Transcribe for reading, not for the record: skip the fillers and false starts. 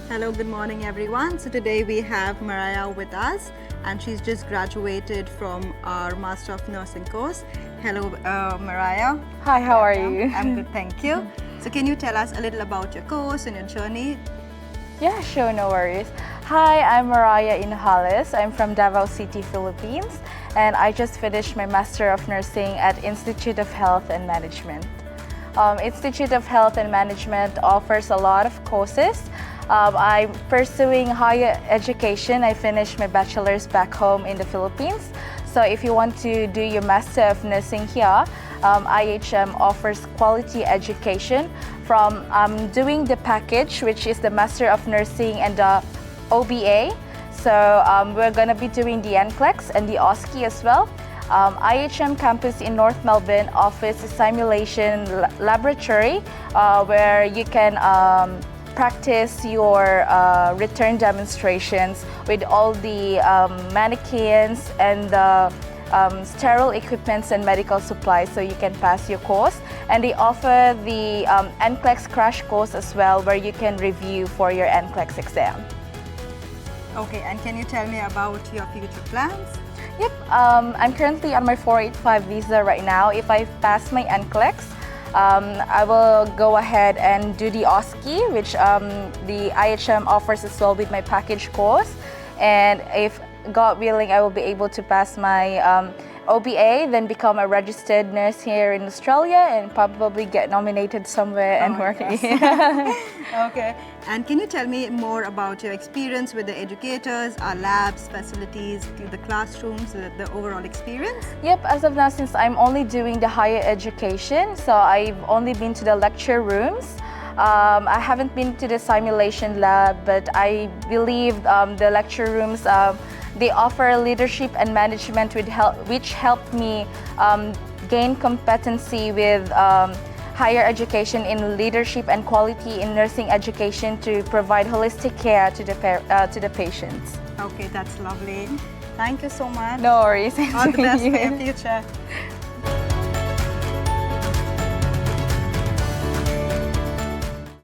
Hello, good morning everyone. So today we have Mariah with us and she's just graduated from our Master of Nursing course. Hello Mariah. Hi, how are you? I'm good, thank you. So can you tell us a little about your course and your journey? Yeah, sure, no worries. Hi, I'm Mariah Inhales. I'm from Davao City, Philippines, and I just finished my Master of Nursing at Institute of Health and Management. Institute of Health and Management offers a lot of courses. I'm pursuing higher education. I finished my bachelor's back home in the Philippines. So if you want to do your Master of Nursing here, IHM offers quality education from doing the package, which is the Master of Nursing and the OBA. So we're going to be doing the NCLEX and the OSCE as well. IHM campus in North Melbourne offers a simulation laboratory where you can practice your return demonstrations with all the mannequins and the sterile equipments and medical supplies so you can pass your course. And they offer the NCLEX crash course as well where you can review for your NCLEX exam. Okay, and can you tell me about your future plans? Yep, I'm currently on my 485 visa right now. If I pass my NCLEX, I will go ahead and do the OSCE, which the IHM offers as well with my package course. And if God willing, I will be able to pass my OBA, then become a registered nurse here in Australia and probably get nominated somewhere and work. Yes. Okay, and can you tell me more about your experience with the educators, our labs, facilities, the classrooms, the overall experience? Yep, as of now, since I'm only doing the higher education, so I've only been to the lecture rooms. I haven't been to the simulation lab, but I believe the lecture rooms, they offer leadership and management which helped me gain competency with higher education in leadership and quality in nursing education to provide holistic care to the patients. Okay, that's lovely. Thank you so much. No worries. All the best for your future.